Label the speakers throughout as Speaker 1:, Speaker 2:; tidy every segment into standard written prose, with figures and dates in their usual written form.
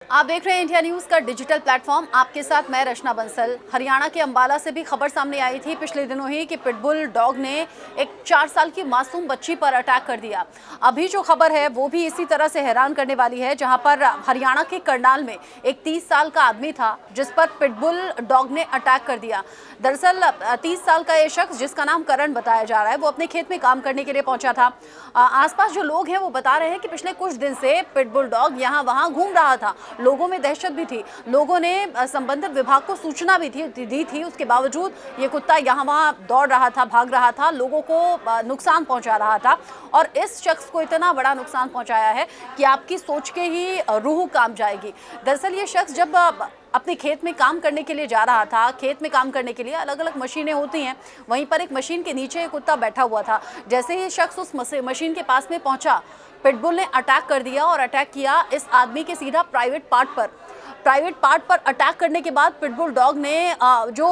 Speaker 1: आप देख रहे हैं इंडिया न्यूज का डिजिटल प्लेटफॉर्म। आपके साथ मैं रचना बंसल। हरियाणा के अंबाला से भी खबर सामने आई थी पिछले दिनों ही कि पिटबुल डॉग ने एक 4 साल की मासूम बच्ची पर अटैक कर दिया। अभी जो खबर है वो भी इसी तरह से हैरान करने वाली है, जहां पर हरियाणा के करनाल में एक 30 साल का आदमी था जिस पर पिटबुल डॉग ने अटैक कर दिया। दरअसल 30 साल का ये शख्स, जिसका नाम करण बताया जा रहा है, वो अपने खेत में काम करने के लिए पहुंचा था। आसपास जो लोग हैं वो बता रहे हैं कि पिछले कुछ दिन से पिटबुल डॉग यहाँ वहाँ घूम रहा था। लोगों में दहशत भी थी। लोगों ने संबंधित विभाग को सूचना भी दी थी। उसके बावजूद ये कुत्ता यहाँ वहाँ दौड़ रहा था, भाग रहा था, लोगों को नुकसान पहुंचा रहा था और इस शख्स को इतना बड़ा नुकसान पहुंचाया है कि आपकी सोच के ही रूह कांप जाएगी। दरअसल ये शख्स जब अपने खेत में काम करने के लिए जा रहा था, खेत में काम करने के लिए अलग अलग मशीनें होती हैं, वहीं पर एक मशीन के नीचे एक कुत्ता बैठा हुआ था। जैसे ही शख्स उस मशीन के पास में पहुंचा, पिटबुल ने अटैक कर दिया और अटैक किया इस आदमी के सीधा प्राइवेट पार्ट पर अटैक करने के बाद पिटबुल डॉग ने जो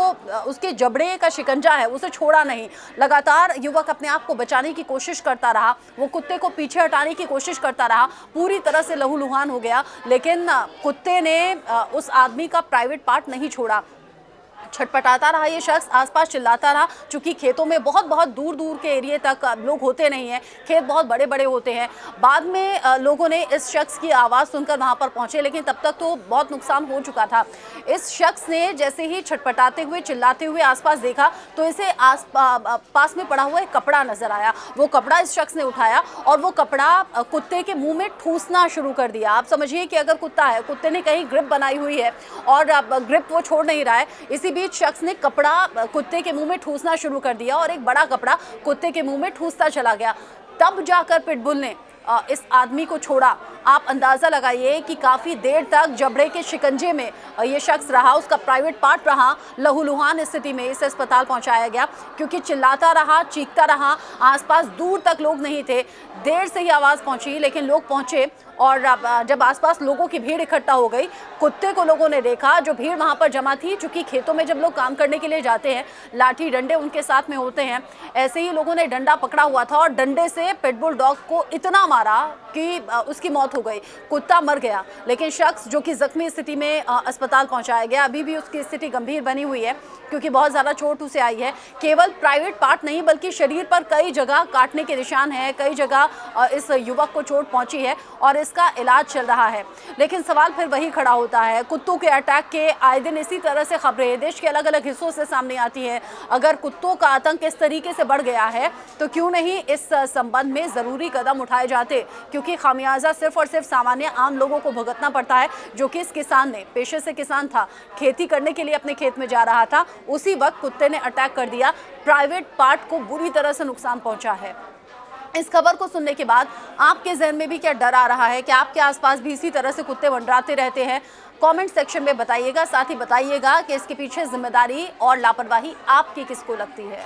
Speaker 1: उसके जबड़े का शिकंजा है उसे छोड़ा नहीं। लगातार युवक अपने आप को बचाने की कोशिश करता रहा, वो कुत्ते को पीछे हटाने की कोशिश करता रहा, पूरी तरह से लहूलुहान हो गया, लेकिन कुत्ते ने उस आदमी का प्राइवेट पार्ट नहीं छोड़ा। छटपटाता रहा ये शख्स, आसपास चिल्लाता रहा। चूंकि खेतों में बहुत दूर के एरिया तक लोग होते नहीं हैं, खेत बहुत बड़े होते हैं। बाद में लोगों ने इस शख्स की आवाज़ सुनकर वहां पर पहुंचे, लेकिन तब तक तो बहुत नुकसान हो चुका था। इस शख्स ने जैसे ही छटपटाते हुए चिल्लाते हुए आसपास देखा तो इसे पास में पड़ा हुआ एक कपड़ा नजर आया। वो कपड़ा इस शख्स ने उठाया और वो कपड़ा कुत्ते के मुंह में ठूसना शुरू कर दिया। आप समझिए कि अगर कुत्ता है, कुत्ते ने कहीं ग्रिप बनाई हुई है और ग्रिप वो छोड़ नहीं रहा है, इसी बीच शख्स ने कपड़ा कुत्ते के मुंह में ठूसना शुरू कर दिया और एक बड़ा कपड़ा कुत्ते के मुंह में ठूसता चला गया। तब जाकर पिटबुल ने इस आदमी को छोड़ा। आप अंदाज़ा लगाइए कि काफ़ी देर तक जबड़े के शिकंजे में ये शख्स रहा, उसका प्राइवेट पार्ट रहा। लहूलुहान स्थिति में इसे अस्पताल पहुंचाया गया क्योंकि चिल्लाता रहा, चीखता रहा। आसपास दूर तक लोग नहीं थे। देर से ही आवाज़ पहुंची, लेकिन लोग पहुंचे और जब आसपास लोगों की भीड़ इकट्ठा हो गई, कुत्ते को लोगों ने देखा। जो भीड़ वहां पर जमा थी, चूंकि खेतों में जब लोग काम करने के लिए जाते हैं, लाठी डंडे उनके साथ में होते हैं, ऐसे ही लोगों ने डंडा पकड़ा हुआ था और डंडे से पिटबुल डॉग को इतना मारा कि उसकी मौत हो गई। कुत्ता मर गया, लेकिन शख्स जो कि जख्मी स्थिति में अस्पताल पहुंचाया गया, अभी भी उसकी स्थिति गंभीर बनी हुई है क्योंकि बहुत ज़्यादा चोट उसे आई है। केवल प्राइवेट पार्ट नहीं बल्कि शरीर पर कई जगह काटने के निशान हैं, कई जगह इस युवक को चोट पहुंची है और इसका इलाज चल रहा है। लेकिन सवाल फिर वही खड़ा होता है, कुत्तों के अटैक के आए दिन इसी तरह से खबरें देश के अलग अलग हिस्सों से सामने आती हैं। अगर कुत्तों का आतंक इस तरीके से बढ़ गया है तो क्यों नहीं इस संबंध में ज़रूरी कदम उठाए जाते, क्योंकि खामियाजा सिर्फ और सिर्फ सामान्य आम लोगों को भुगतना पड़ता है। जो कि इस किसान ने, पेशे से किसान था, खेती करने के लिए अपने खेत में जा रहा था, उसी वक्त कुत्ते ने अटैक कर दिया, प्राइवेट पार्ट को बुरी तरह से नुकसान पहुंचा है। इस खबर को सुनने के बाद आपके ज़हन में भी क्या डर आ रहा है कि आपके आसपास भी इसी तरह से कुत्ते मंडराते रहते हैं? कमेंट सेक्शन में बताइएगा। साथ ही बताइएगा कि इसके पीछे जिम्मेदारी और लापरवाही आपकी किसको लगती है।